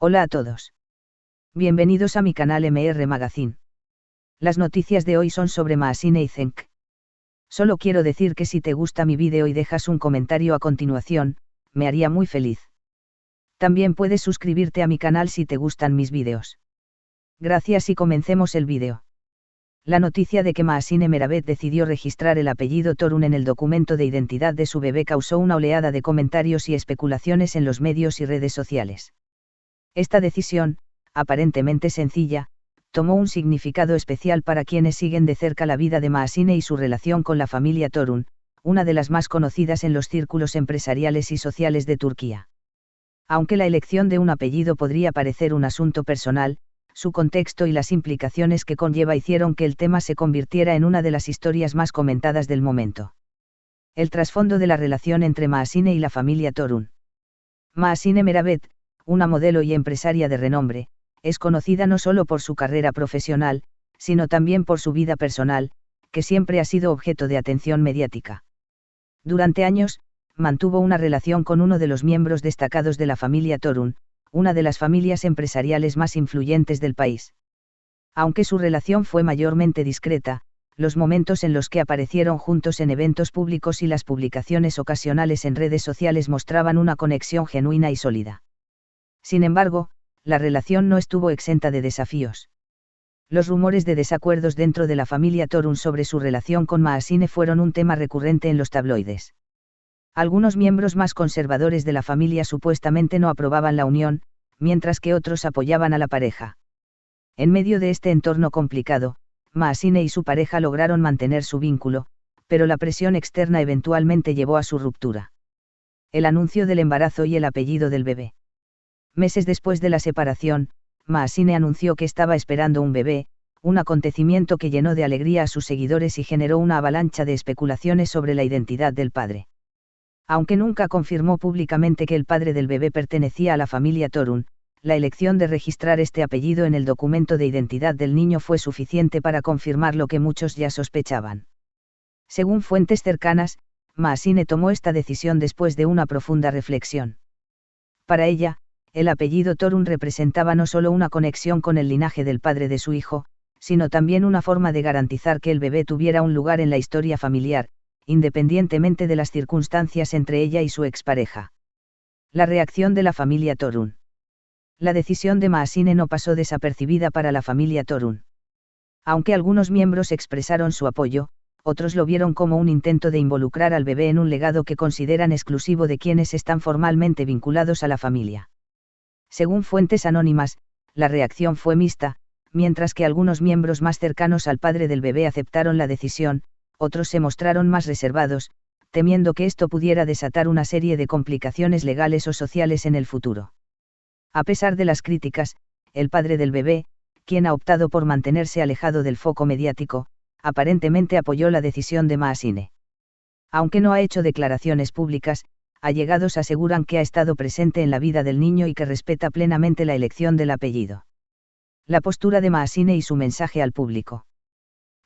Hola a todos. Bienvenidos a mi canal MR Magazine. Las noticias de hoy son sobre Mahsine y Cenk. Solo quiero decir que si te gusta mi vídeo y dejas un comentario a continuación, me haría muy feliz. También puedes suscribirte a mi canal si te gustan mis vídeos. Gracias y comencemos el vídeo. La noticia de que Mahsine Meravet decidió registrar el apellido Torun en el documento de identidad de su bebé causó una oleada de comentarios y especulaciones en los medios y redes sociales. Esta decisión, aparentemente sencilla, tomó un significado especial para quienes siguen de cerca la vida de Mahsine y su relación con la familia Torun, una de las más conocidas en los círculos empresariales y sociales de Turquía. Aunque la elección de un apellido podría parecer un asunto personal, su contexto y las implicaciones que conlleva hicieron que el tema se convirtiera en una de las historias más comentadas del momento. El trasfondo de la relación entre Mahsine y la familia Torun. Mahsine Meravet, una modelo y empresaria de renombre, es conocida no solo por su carrera profesional, sino también por su vida personal, que siempre ha sido objeto de atención mediática. Durante años, mantuvo una relación con uno de los miembros destacados de la familia Torun, una de las familias empresariales más influyentes del país. Aunque su relación fue mayormente discreta, los momentos en los que aparecieron juntos en eventos públicos y las publicaciones ocasionales en redes sociales mostraban una conexión genuina y sólida. Sin embargo, la relación no estuvo exenta de desafíos. Los rumores de desacuerdos dentro de la familia Torun sobre su relación con Mahsine fueron un tema recurrente en los tabloides. Algunos miembros más conservadores de la familia supuestamente no aprobaban la unión, mientras que otros apoyaban a la pareja. En medio de este entorno complicado, Mahsine y su pareja lograron mantener su vínculo, pero la presión externa eventualmente llevó a su ruptura. El anuncio del embarazo y el apellido del bebé. Meses después de la separación, Mahsine anunció que estaba esperando un bebé, un acontecimiento que llenó de alegría a sus seguidores y generó una avalancha de especulaciones sobre la identidad del padre. Aunque nunca confirmó públicamente que el padre del bebé pertenecía a la familia Torun, la elección de registrar este apellido en el documento de identidad del niño fue suficiente para confirmar lo que muchos ya sospechaban. Según fuentes cercanas, Mahsine tomó esta decisión después de una profunda reflexión. Para ella, el apellido Torun representaba no solo una conexión con el linaje del padre de su hijo, sino también una forma de garantizar que el bebé tuviera un lugar en la historia familiar, independientemente de las circunstancias entre ella y su expareja. La reacción de la familia Torun. La decisión de Mahsine no pasó desapercibida para la familia Torun. Aunque algunos miembros expresaron su apoyo, otros lo vieron como un intento de involucrar al bebé en un legado que consideran exclusivo de quienes están formalmente vinculados a la familia. Según fuentes anónimas, la reacción fue mixta, mientras que algunos miembros más cercanos al padre del bebé aceptaron la decisión, otros se mostraron más reservados, temiendo que esto pudiera desatar una serie de complicaciones legales o sociales en el futuro. A pesar de las críticas, el padre del bebé, quien ha optado por mantenerse alejado del foco mediático, aparentemente apoyó la decisión de Mahsine. Aunque no ha hecho declaraciones públicas, allegados aseguran que ha estado presente en la vida del niño y que respeta plenamente la elección del apellido. La postura de Mahsine y su mensaje al público.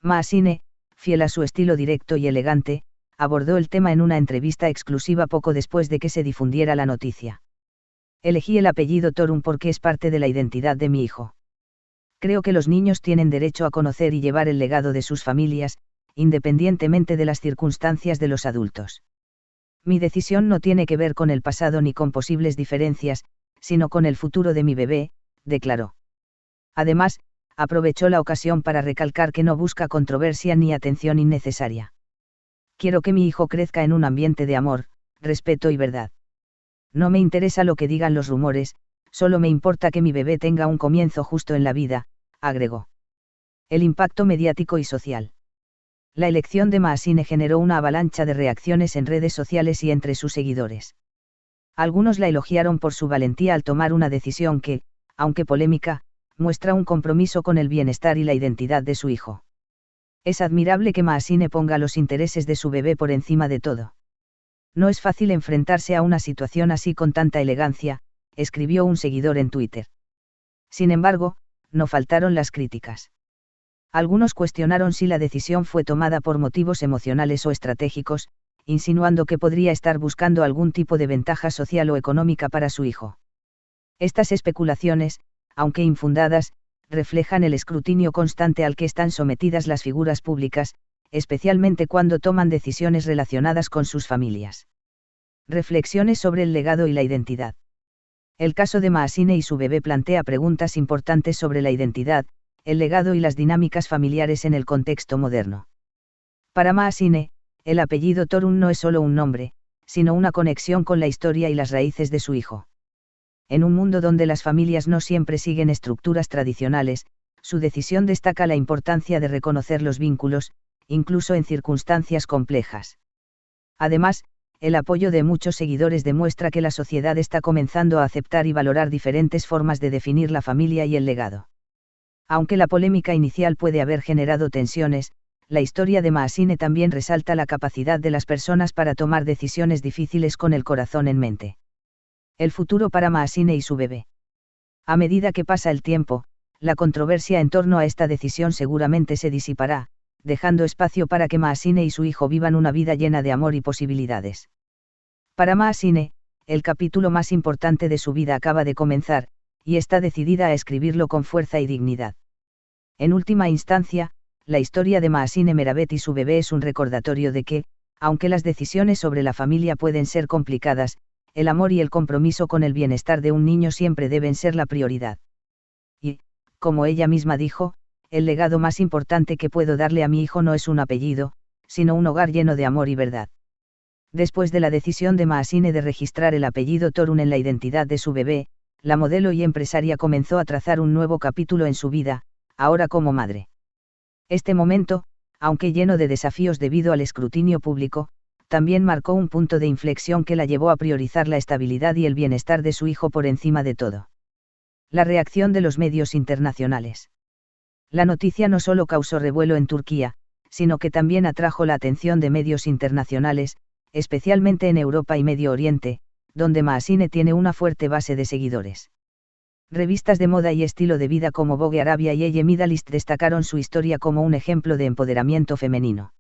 Mahsine, fiel a su estilo directo y elegante, abordó el tema en una entrevista exclusiva poco después de que se difundiera la noticia. Elegí el apellido Torun porque es parte de la identidad de mi hijo. Creo que los niños tienen derecho a conocer y llevar el legado de sus familias, independientemente de las circunstancias de los adultos. Mi decisión no tiene que ver con el pasado ni con posibles diferencias, sino con el futuro de mi bebé, declaró. Además, aprovechó la ocasión para recalcar que no busca controversia ni atención innecesaria. Quiero que mi hijo crezca en un ambiente de amor, respeto y verdad. No me interesa lo que digan los rumores, solo me importa que mi bebé tenga un comienzo justo en la vida, agregó. El impacto mediático y social. La elección de Mahsine generó una avalancha de reacciones en redes sociales y entre sus seguidores. Algunos la elogiaron por su valentía al tomar una decisión que, aunque polémica, muestra un compromiso con el bienestar y la identidad de su hijo. Es admirable que Mahsine ponga los intereses de su bebé por encima de todo. No es fácil enfrentarse a una situación así con tanta elegancia, escribió un seguidor en Twitter. Sin embargo, no faltaron las críticas. Algunos cuestionaron si la decisión fue tomada por motivos emocionales o estratégicos, insinuando que podría estar buscando algún tipo de ventaja social o económica para su hijo. Estas especulaciones, aunque infundadas, reflejan el escrutinio constante al que están sometidas las figuras públicas, especialmente cuando toman decisiones relacionadas con sus familias. Reflexiones sobre el legado y la identidad. El caso de Mahasine y su bebé plantea preguntas importantes sobre la identidad, el legado y las dinámicas familiares en el contexto moderno. Para Mahasine, el apellido Torun no es solo un nombre, sino una conexión con la historia y las raíces de su hijo. En un mundo donde las familias no siempre siguen estructuras tradicionales, su decisión destaca la importancia de reconocer los vínculos, incluso en circunstancias complejas. Además, el apoyo de muchos seguidores demuestra que la sociedad está comenzando a aceptar y valorar diferentes formas de definir la familia y el legado. Aunque la polémica inicial puede haber generado tensiones, la historia de Mahasine también resalta la capacidad de las personas para tomar decisiones difíciles con el corazón en mente. El futuro para Mahasine y su bebé. A medida que pasa el tiempo, la controversia en torno a esta decisión seguramente se disipará, dejando espacio para que Mahasine y su hijo vivan una vida llena de amor y posibilidades. Para Mahasine, el capítulo más importante de su vida acaba de comenzar, y está decidida a escribirlo con fuerza y dignidad. En última instancia, la historia de Mahasine Meravet y su bebé es un recordatorio de que, aunque las decisiones sobre la familia pueden ser complicadas, el amor y el compromiso con el bienestar de un niño siempre deben ser la prioridad. Y, como ella misma dijo, el legado más importante que puedo darle a mi hijo no es un apellido, sino un hogar lleno de amor y verdad. Después de la decisión de Mahasine de registrar el apellido Torun en la identidad de su bebé, la modelo y empresaria comenzó a trazar un nuevo capítulo en su vida, ahora como madre. Este momento, aunque lleno de desafíos debido al escrutinio público, también marcó un punto de inflexión que la llevó a priorizar la estabilidad y el bienestar de su hijo por encima de todo. La reacción de los medios internacionales. La noticia no solo causó revuelo en Turquía, sino que también atrajo la atención de medios internacionales, especialmente en Europa y Medio Oriente, donde Mahasine tiene una fuerte base de seguidores. Revistas de moda y estilo de vida como Vogue Arabia y Elle Middle East destacaron su historia como un ejemplo de empoderamiento femenino.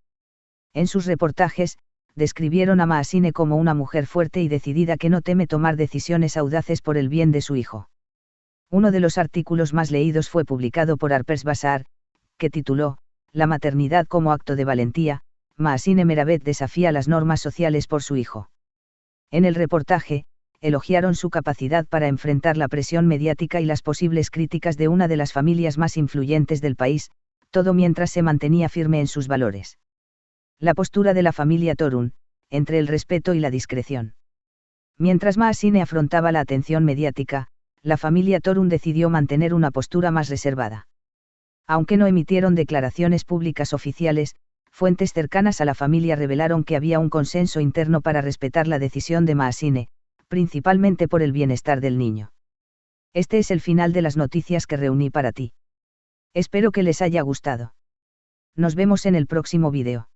En sus reportajes, describieron a Mahasine como una mujer fuerte y decidida que no teme tomar decisiones audaces por el bien de su hijo. Uno de los artículos más leídos fue publicado por Harper's Bazaar, que tituló, La maternidad como acto de valentía, Mahasine Meravet desafía las normas sociales por su hijo. En el reportaje, elogiaron su capacidad para enfrentar la presión mediática y las posibles críticas de una de las familias más influyentes del país, todo mientras se mantenía firme en sus valores. La postura de la familia Torun, entre el respeto y la discreción. Mientras Mahasine afrontaba la atención mediática, la familia Torun decidió mantener una postura más reservada. Aunque no emitieron declaraciones públicas oficiales, fuentes cercanas a la familia revelaron que había un consenso interno para respetar la decisión de Mahasine, principalmente por el bienestar del niño. Este es el final de las noticias que reuní para ti. Espero que les haya gustado. Nos vemos en el próximo vídeo.